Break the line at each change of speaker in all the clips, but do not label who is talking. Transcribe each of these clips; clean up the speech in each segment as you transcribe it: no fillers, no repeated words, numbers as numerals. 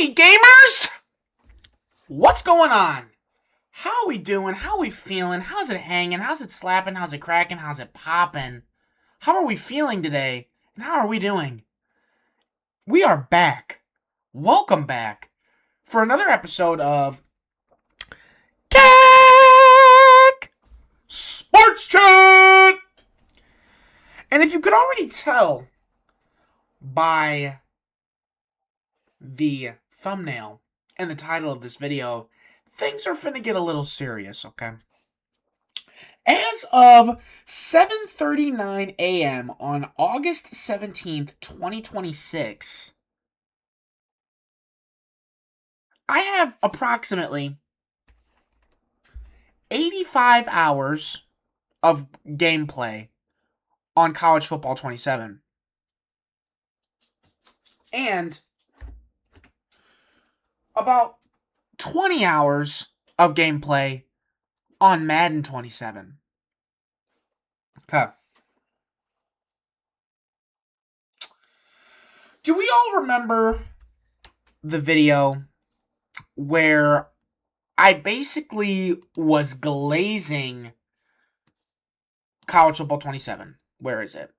Hey, gamers! What's going on? How are we doing? How are we feeling? How's it hanging? How's it slapping? How's it cracking? How's it popping? How are we feeling today? And how are we doing? We are back. Welcome back for another episode of Gag Sports Chat! And if you could already tell by the thumbnail and the title of this video, things are finna get a little serious, okay? As of 7:39 a.m. on August 17th, 2026, I have approximately 85 hours of gameplay on College Football 27. And about 20 hours of gameplay on Madden 27. Okay. Do we all remember the video where I basically was glazing College Football 27? Where is it?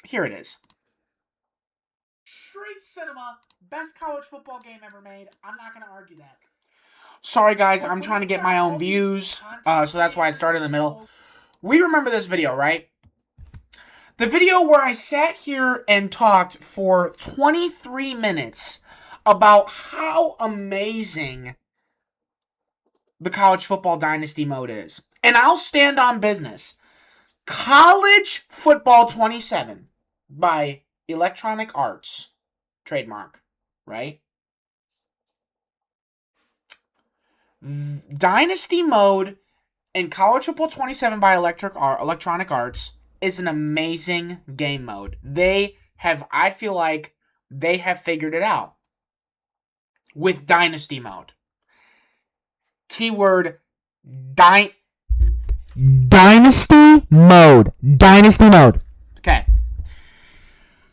Here it is. Straight cinema, best college football game ever made. I'm not going to argue that. Sorry, guys, I'm trying to get my own views, so that's why it started in the middle. We remember this video, right? The video where I sat here and talked for 23 minutes about how amazing the College Football Dynasty mode is. And I'll stand on business. College Football 27 by Electronic Arts, trademark, right? Dynasty mode in College Football 27 by Electronic Arts is an amazing game mode. I feel like they have figured it out with Dynasty mode. Keyword, Dynasty mode. Dynasty mode. Okay.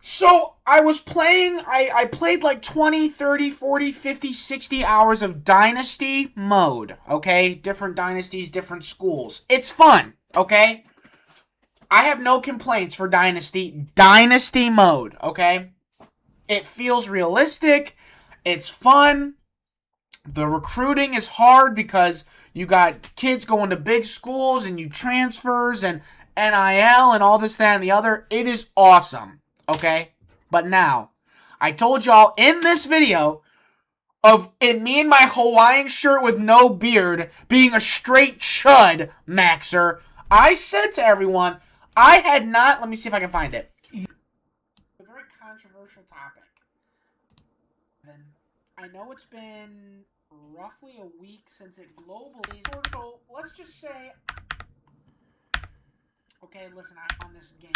So, I was playing, I played like 20, 30, 40, 50, 60 hours of Dynasty mode, okay? Different dynasties, different schools. It's fun, okay? I have no complaints for Dynasty mode, okay? It feels realistic. It's fun. The recruiting is hard because you got kids going to big schools and you transfers and NIL and all this, that, and the other. It is awesome. Okay? But now, I told y'all in this video of me in my Hawaiian shirt with no beard being a straight chud maxer, I said to everyone, I had not, let me see if I can find it. A very controversial topic. And I know it's been roughly a week since it globally, so let's just say, okay, listen, I'm on this game,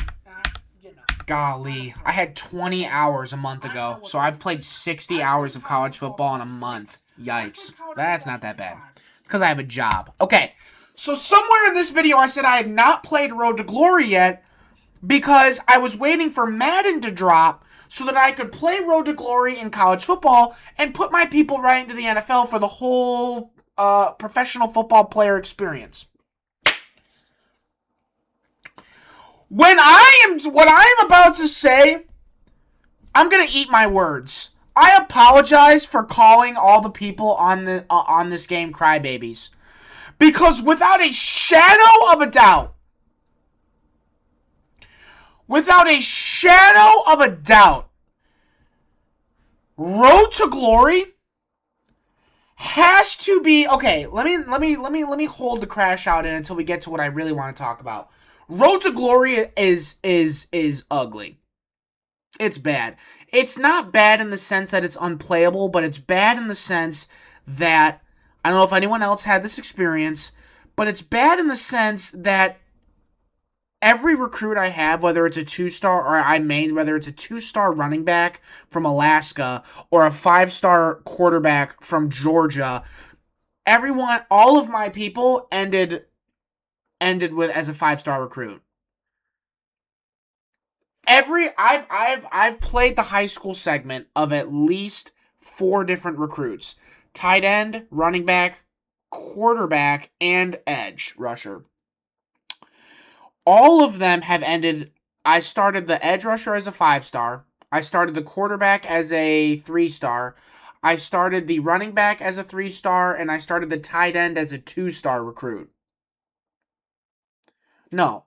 golly, I had 20 hours a month ago, so I've played 60 hours of college football in a month. Yikes. That's not that bad. It's because I have a job. Okay, so somewhere in this video I said I had not played Road to Glory yet because I was waiting for Madden to drop so that I could play Road to Glory in college football and put my people right into the NFL for the whole professional football player experience. What I am about to say, I'm gonna eat my words. I apologize for calling all the people on this game crybabies, because without a shadow of a doubt, Road to Glory has to be okay. Let me hold the crash out in until we get to what I really want to talk about. Road to Glory is ugly. It's bad. It's not bad in the sense that it's unplayable, but it's bad in the sense that, I don't know if anyone else had this experience, but it's bad in the sense that every recruit I have, whether it's a 2-star or whether it's a 2-star running back from Alaska or a 5-star quarterback from Georgia, all of my people ended with as a 5-star recruit. I've played the high school segment of at least 4 different recruits: tight end, running back, quarterback, and edge rusher. All of them have ended. I started the edge rusher as a 5-star. I started the quarterback as a 3-star. I started the running back as a 3-star, and I started the tight end as a 2-star recruit. No.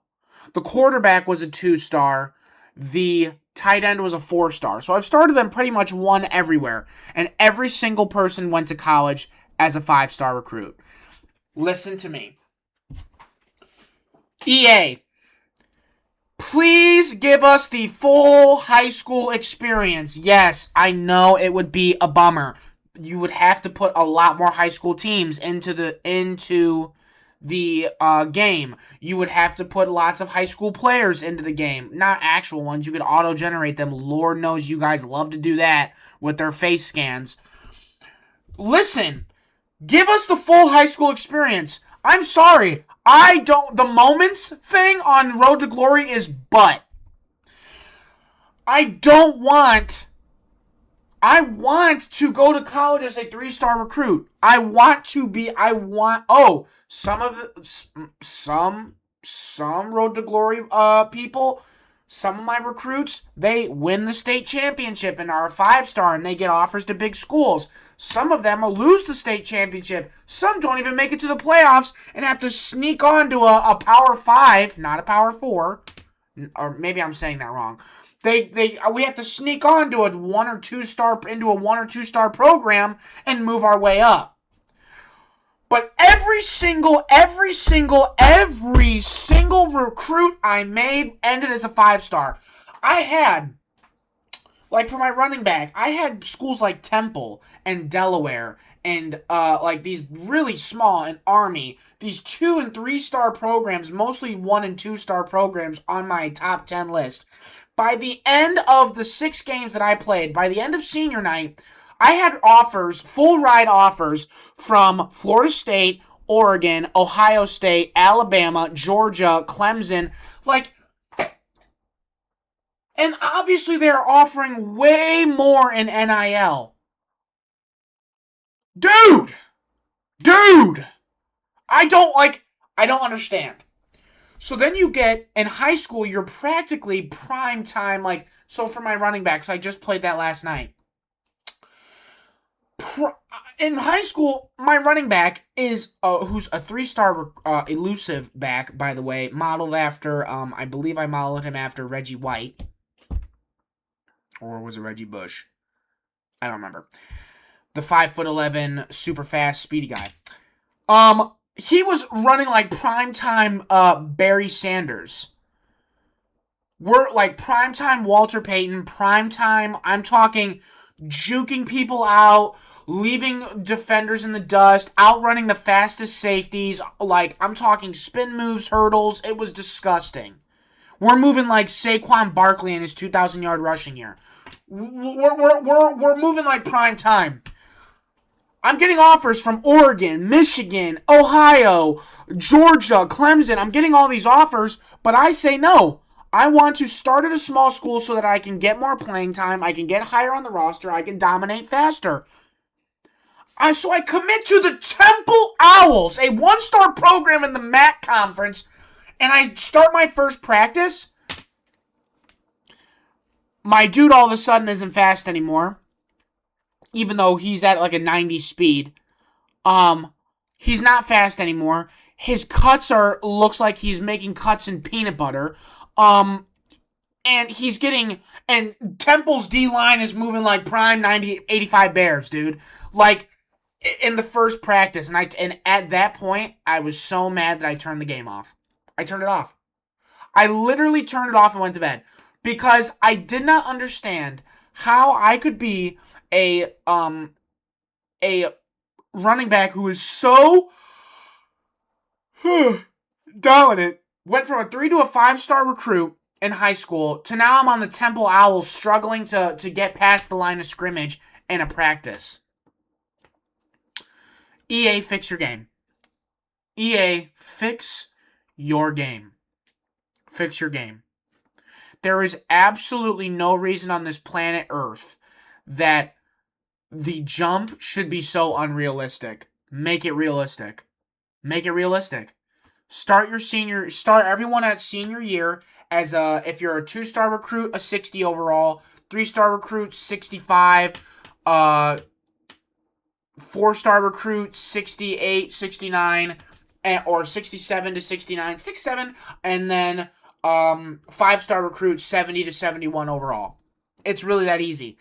The quarterback was a 2-star. The tight end was a 4-star. So I've started them pretty much one everywhere. And every single person went to college as a 5-star recruit. Listen to me. EA, please give us the full high school experience. Yes, I know it would be a bummer. You would have to put a lot more high school teams into the game. You would have to put lots of high school players into the game. Not actual ones. You could auto-generate them. Lord knows you guys love to do that with their face scans. Listen, give us the full high school experience. I'm sorry. The moments thing on Road to Glory is butt. I want to go to college as a 3-star recruit. Some Road to Glory people, some of my recruits, they win the state championship and are a 5-star and they get offers to big schools. Some of them will lose the state championship. Some don't even make it to the playoffs and have to sneak on to a Power 5, not a Power 4. Or maybe I'm saying that wrong. We have to sneak on to a 1 or 2-star program and move our way up. But every single recruit I made ended as a 5-star. I had, like for my running back, I had schools like Temple and Delaware and like these really small, and Army, these 2 and 3-star programs, mostly 1 and 2-star programs on my top 10 list. By the end of the 6 games that I played, by the end of senior night, I had offers, full ride offers from Florida State, Oregon, Ohio State, Alabama, Georgia, Clemson, and obviously they're offering way more in NIL. Dude! I don't understand. So then you get, in high school, you're practically prime time, so for my running backs, I just played that last night. In high school, my running back is, who's a 3-star elusive back, by the way, modeled after, I believe I modeled him after Reggie White. Or was it Reggie Bush? I don't remember. The 5'11", super fast, speedy guy. He was running like primetime Barry Sanders. We're like primetime Walter Payton, primetime, I'm talking juking people out, leaving defenders in the dust, outrunning the fastest safeties, I'm talking spin moves, hurdles. It was disgusting. We're moving like Saquon Barkley in his 2,000-yard rushing year. We're moving like prime time. I'm getting offers from Oregon, Michigan, Ohio, Georgia, Clemson. I'm getting all these offers, but I say no. I want to start at a small school so that I can get more playing time, I can get higher on the roster, I can dominate faster. So I commit to the Temple Owls, a 1-star program in the MAC conference, and I start my first practice. My dude all of a sudden isn't fast anymore. Even though he's at like a 90 speed. He's not fast anymore. His cuts looks like he's making cuts in peanut butter. And Temple's D-line is moving like prime 90, 85 Bears, dude. Like, in the first practice. And at that point, I was so mad that I turned the game off. I turned it off. I literally turned it off and went to bed. Because I did not understand how I could be a running back who is so dominant, went from a 3 to a 5-star recruit in high school to now I'm on the Temple Owls struggling to get past the line of scrimmage in a practice. EA, fix your game. EA, fix your game. Fix your game. There is absolutely no reason on this planet Earth that the jump should be so unrealistic. Make it realistic. Make it realistic. Start everyone at senior year as if you're a 2-star recruit, a 60 overall, 3-star recruit, 65, 4-star recruit, 68, 69, or 67 to 69, 67, and then 5-star recruit, 70 to 71 overall. It's really that easy.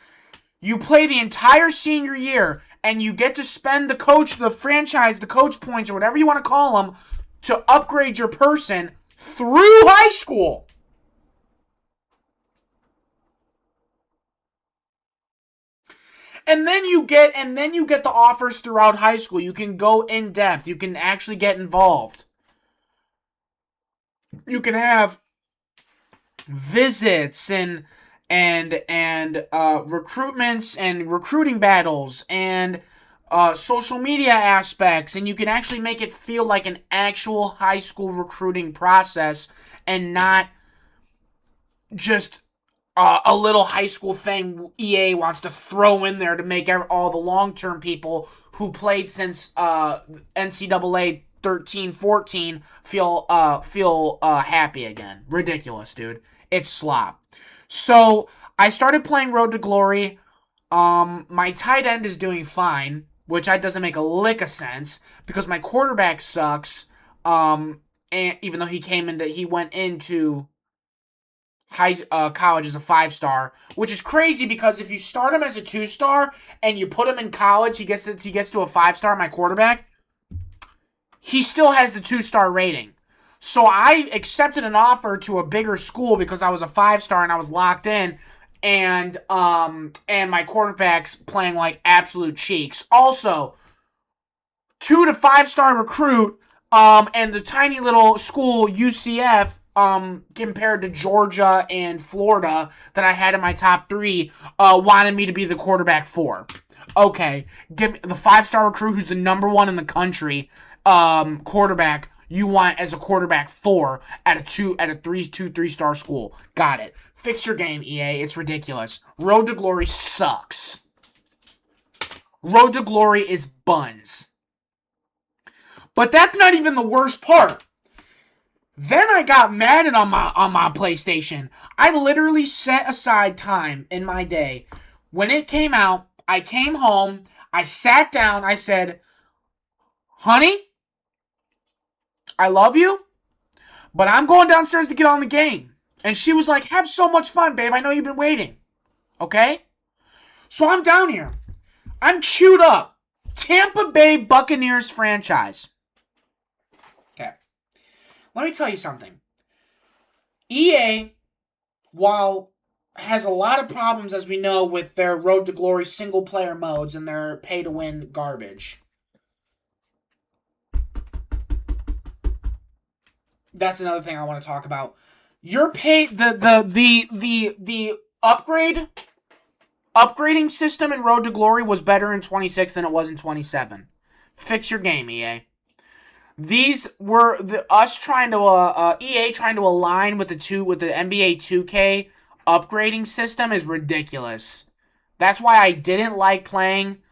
You play the entire senior year, and you get to spend the coach points, or whatever you want to call them, to upgrade your person through high school. And then you get the offers throughout high school. You can go in depth. You can actually get involved. You can have visits and recruitments and recruiting battles and social media aspects, and you can actually make it feel like an actual high school recruiting process and not just a little high school thing EA wants to throw in there to make all the long-term people who played since NCAA 13-14 feel happy again. Ridiculous, dude. It's slop. So I started playing Road to Glory. My tight end is doing fine, which doesn't make a lick of sense because my quarterback sucks. And even though he went into college as a 5-star, which is crazy because if you start him as a 2-star and you put him in college, he gets to a 5-star. My quarterback, he still has the 2-star rating. So I accepted an offer to a bigger school because I was a 5-star and I was locked in, and my quarterback's playing like absolute cheeks. Also, 2 to 5-star recruit, and the tiny little school UCF, compared to Georgia and Florida that I had in my top 3, wanted me to be the quarterback 4. Okay, give me the 5-star recruit who's the number 1 in the country, quarterback. You want as a quarterback 4 at a 3-star school. Got it. Fix your game, EA. It's ridiculous. Road to Glory sucks. Road to Glory is buns. But that's not even the worst part. Then I got Madden on my PlayStation. I literally set aside time in my day. When it came out, I came home, I sat down, I said, honey, I love you, but I'm going downstairs to get on the game. And she was like, have so much fun, babe. I know you've been waiting. Okay? So I'm down here. I'm queued up. Tampa Bay Buccaneers franchise. Okay. Let me tell you something. EA, while has a lot of problems, as we know, with their Road to Glory single-player modes and their pay-to-win garbage. That's another thing I want to talk about. Your the upgrading system in Road to Glory was better in 26 than it was in 27. Fix your game, EA. These were EA trying to align with the NBA 2K upgrading system is ridiculous. That's why I didn't like playing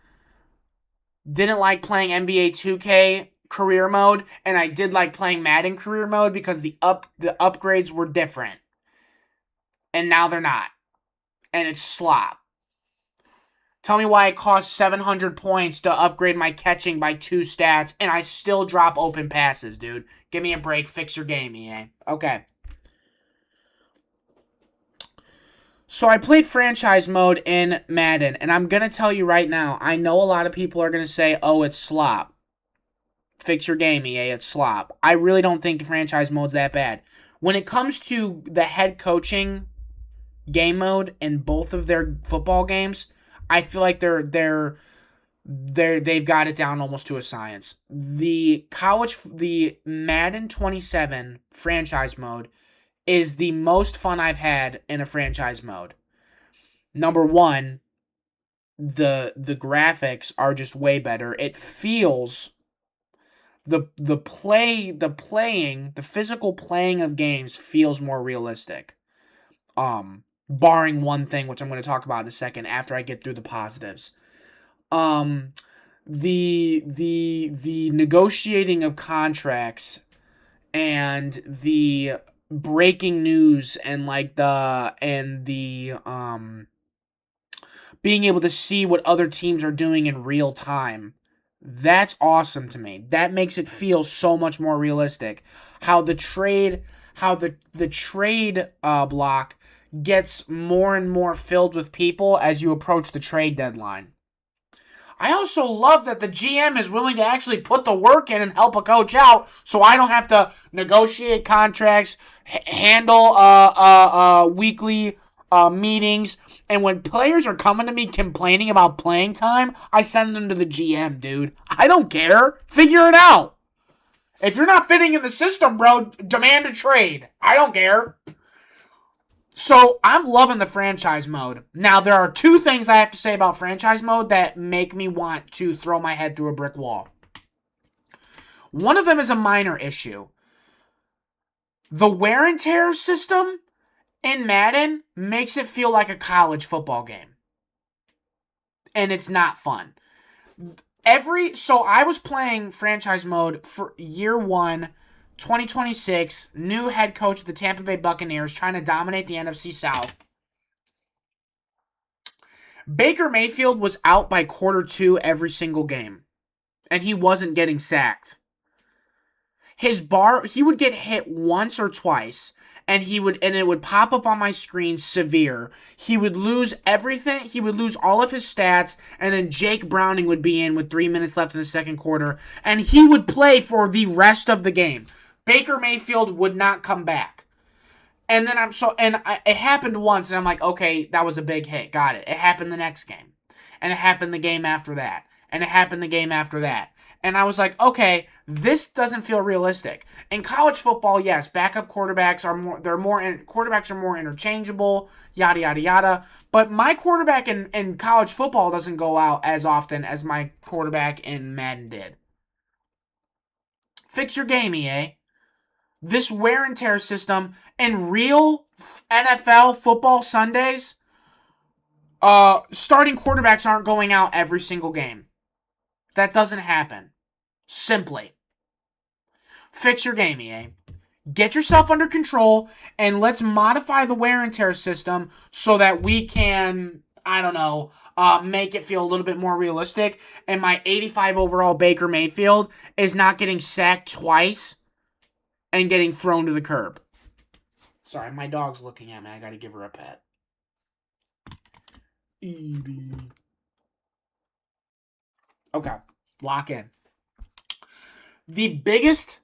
NBA 2K career mode, and I did like playing Madden career mode because the upgrades were different. And now they're not. And it's slop. Tell me why it costs 700 points to upgrade my catching by 2 stats, and I still drop open passes, dude. Give me a break. Fix your game, EA. Okay. So I played franchise mode in Madden, and I'm going to tell you right now, I know a lot of people are going to say, oh, it's slop. Fix your game, EA. It's slop. I really don't think franchise mode's that bad. When it comes to the head coaching game mode in both of their football games, I feel like they've got it down almost to a science. The Madden 27 franchise mode is the most fun I've had in a franchise mode. Number one, the graphics are just way better. It feels the physical playing of games feels more realistic. Barring one thing, which I'm going to talk about in a second after I get through the positives. The negotiating of contracts and the breaking news and the being able to see what other teams are doing in real time. That's awesome to me. That makes it feel so much more realistic. How the trade block gets more and more filled with people as you approach the trade deadline. I also love that the GM is willing to actually put the work in and help a coach out, so I don't have to negotiate contracts, handle weekly meetings, and when players are coming to me complaining about playing time, I send them to the GM, dude. I don't care. Figure it out. If you're not fitting in the system, bro, demand a trade. I don't care. So, I'm loving the franchise mode. Now, there are two things I have to say about franchise mode that make me want to throw my head through a brick wall. One of them is a minor issue. The wear and tear system in Madden makes it feel like a college football game. And it's not fun. So I was playing franchise mode for year 1, 2026, new head coach of the Tampa Bay Buccaneers trying to dominate the NFC South. Baker Mayfield was out by quarter 2 every single game. And he wasn't getting sacked. He would get hit once or twice, and it would pop up on my screen severe. He would lose everything. He would lose all of his stats, and then Jake Browning would be in with 3 minutes left in the second quarter, and he would play for the rest of the game. Baker Mayfield would not come back. And then it happened once, and I'm like, okay, that was a big hit. Got it. It happened the next game. And it happened the game after that. And it happened the game after that. And I was like, okay, this doesn't feel realistic. In college football, yes, backup quarterbacks quarterbacks are more interchangeable, yada, yada, yada. But my quarterback in college football doesn't go out as often as my quarterback in Madden did. Fix your game, EA. This wear and tear system in real NFL football Sundays, starting quarterbacks aren't going out every single game. That doesn't happen. Simply. Fix your game, EA. Get yourself under control, and let's modify the wear and tear system so that we can, make it feel a little bit more realistic. And my 85 overall Baker Mayfield is not getting sacked twice and getting thrown to the curb. Sorry, my dog's looking at me. I gotta give her a pet. Edie. Okay, lock in. The biggest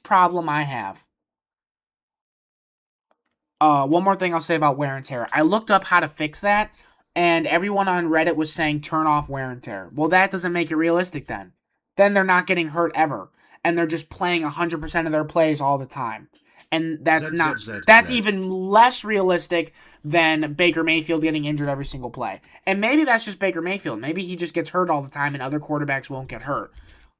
problem I have. One more thing I'll say about wear and tear. I looked up how to fix that, and everyone on Reddit was saying turn off wear and tear. Well, that doesn't make it realistic then. Then they're not getting hurt ever, and they're just playing 100% of their plays all the time. And that's even less realistic than Baker Mayfield getting injured every single play. And maybe that's just Baker Mayfield. Maybe he just gets hurt all the time and other quarterbacks won't get hurt.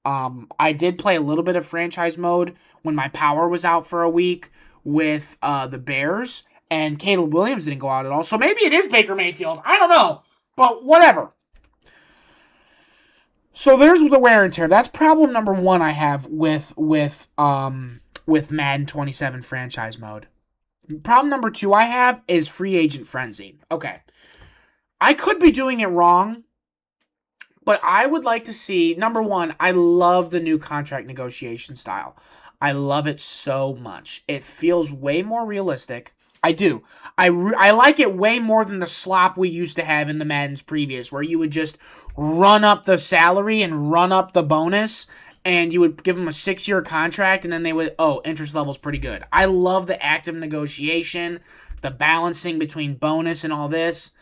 I did play a little bit of franchise mode when my power was out for a week with the Bears, and Caleb Williams didn't go out at all. So maybe it is Baker Mayfield. I don't know. But whatever. So there's the wear and tear. That's problem number 1 I have with Madden 27 franchise mode. Problem number 2 I have is free agent frenzy. Okay. I could be doing it wrong, but I would like to see, number 1, I love the new contract negotiation style. I love it so much. It feels way more realistic. I do. I like it way more than the slop we used to have in the Maddens previous, where you would just run up the salary and run up the bonus, and you would give them a 6-year contract, and then they would, interest level's pretty good. I love the active negotiation, the balancing between bonus and all this.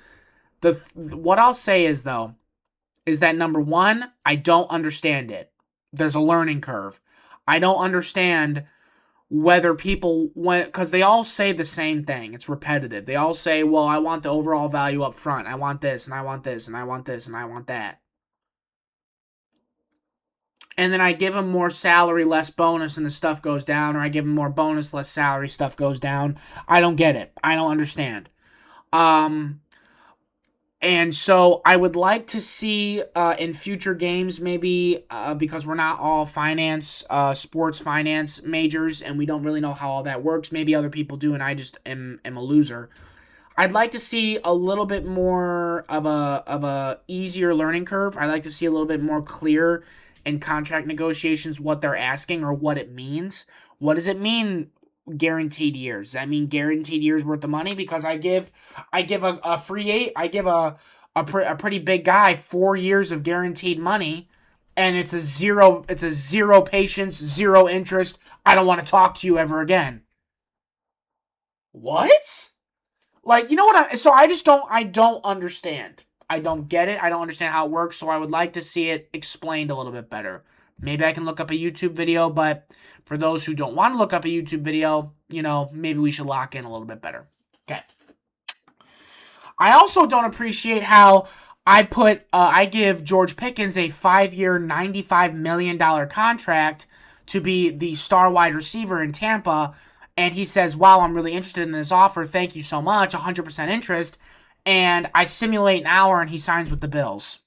What I'll say is, though, is that number 1, I don't understand it. There's a learning curve. I don't understand whether people, because they all say the same thing. It's repetitive. They all say, well, I want the overall value up front. I want this, and I want this, and I want this, and I want that. and then I give him more salary, less bonus, and the stuff goes down, or I give him more bonus, less salary, stuff goes down. I don't get it. I don't understand. And so I would like to see in future games, maybe because we're not all sports finance majors, and we don't really know how all that works. Maybe other people do, and I just am a loser. I'd like to see a little bit more of a easier learning curve. I'd like to see a little bit more clear in contract negotiations what they're asking or what it means. What does it mean? Guaranteed years. Does that mean guaranteed years worth of money? Because I give a free eight. I give a pretty big guy 4 years of guaranteed money, and it's a zero patience, zero interest. I don't want to talk to you ever again. What? Like, you know what? So I don't understand. I don't get it. I don't understand how it works. So I would like to see it explained a little bit better. Maybe I can look up a YouTube video, but for those who don't want to look up a YouTube video, maybe we should lock in a little bit better. Okay. I also don't appreciate how I give George Pickens a 5-year, $95 million contract to be the star wide receiver in Tampa, and he says, wow, I'm really interested in this offer. Thank you so much. 100% interest. And I simulate an hour, and he signs with the Bills.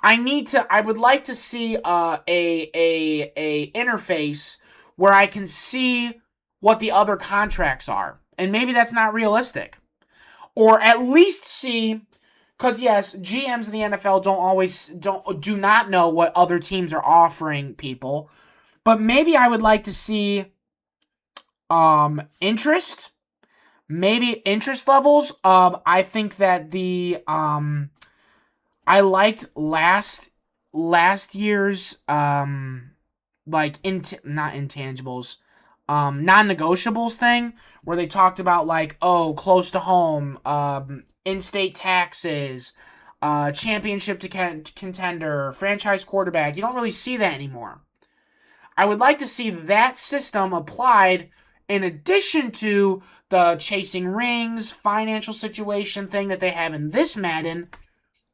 I would like to see a interface where I can see what the other contracts are. And maybe that's not realistic. Or at least see, because yes, GMs in the NFL do not know what other teams are offering people. But maybe I would like to see interest. Maybe interest levels. I think that I liked last year's not intangibles, non-negotiables thing where they talked about like, oh, close to home, in-state taxes, championship to contender, franchise quarterback. You don't really see that anymore. I would like to see that system applied in addition to the chasing rings, financial situation thing that they have in this Madden.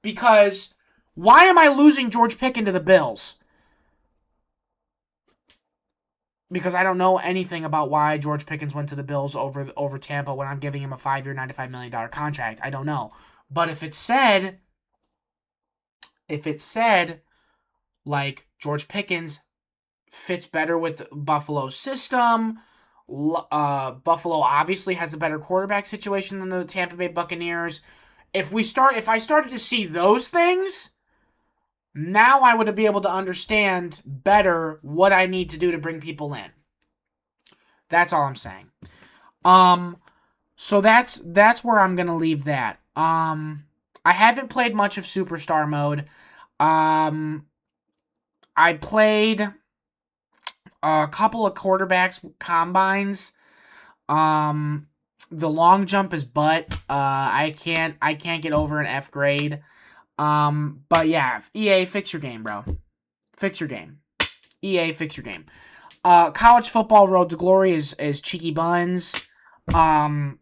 Because why am I losing George Pickens to the Bills? Because I don't know anything about why George Pickens went to the Bills over Tampa when I'm giving him a 5-year, $95 million contract. I don't know. But if it said, like, George Pickens fits better with Buffalo's system, Buffalo obviously has a better quarterback situation than the Tampa Bay Buccaneers. If I started to see those things, now I would be able to understand better what I need to do to bring people in. That's all I'm saying. So that's where I'm gonna leave that. I haven't played much of Superstar Mode. I played a couple of quarterbacks combines. The long jump is butt. I can't get over an F grade. But yeah, EA, fix your game, bro. Fix your game. EA, fix your game. College football Road to Glory is cheeky buns. And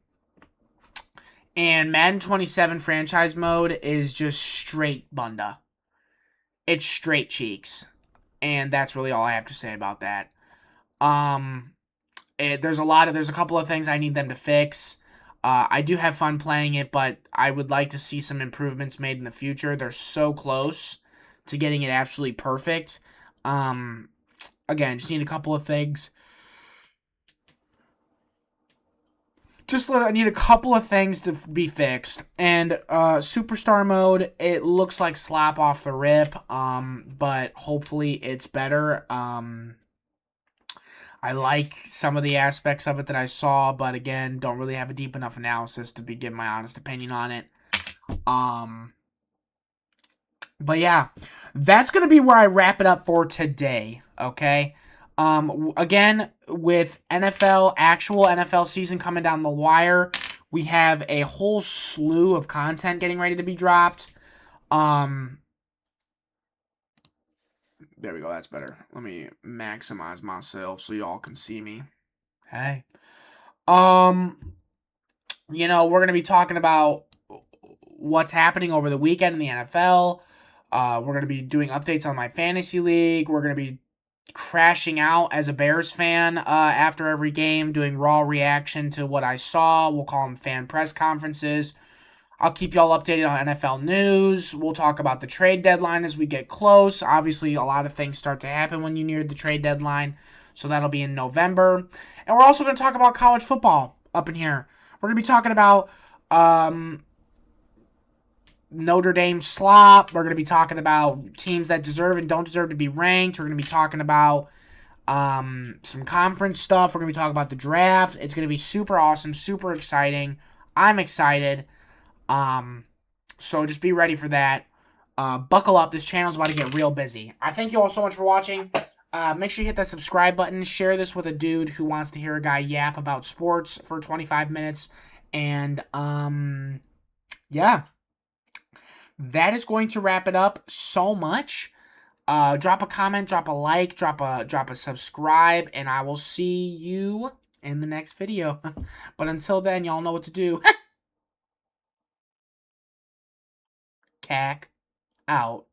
Madden 27 franchise mode is just straight bunda. It's straight cheeks. And that's really all I have to say about that. There's a couple of things I need them to fix. I do have fun playing it, but I would like to see some improvements made in the future. They're so close to getting it absolutely perfect. Again, just need a couple of things. I need a couple of things to be fixed. And Superstar Mode, it looks like slap off the rip, but hopefully it's better. I like some of the aspects of it that I saw, but again, don't really have a deep enough analysis to give my honest opinion on it. But yeah, that's going to be where I wrap it up for today, okay? Again, with actual NFL season coming down the wire, we have a whole slew of content getting ready to be dropped. There we go, that's better. Let me maximize myself so y'all can see me. Hey. We're going to be talking about what's happening over the weekend in the NFL. We're going to be doing updates on my fantasy league. We're going to be crashing out as a Bears fan after every game, doing raw reaction to what I saw. We'll call them fan press conferences. I'll keep y'all updated on NFL news. We'll talk about the trade deadline as we get close. Obviously, a lot of things start to happen when you near the trade deadline, so that'll be in November. And we're also going to talk about college football up in here. We're going to be talking about Notre Dame slop. We're going to be talking about teams that deserve and don't deserve to be ranked. We're going to be talking about some conference stuff. We're going to be talking about the draft. It's going to be super awesome, super exciting. I'm excited. So just be ready for that. Buckle up. This channel's about to get real busy. I thank you all so much for watching. Make sure you hit that subscribe button. Share this with a dude who wants to hear a guy yap about sports for 25 minutes. And, yeah. That is going to wrap it up so much. Drop a comment, drop a like, drop a subscribe, and I will see you in the next video. But until then, y'all know what to do. Cack out.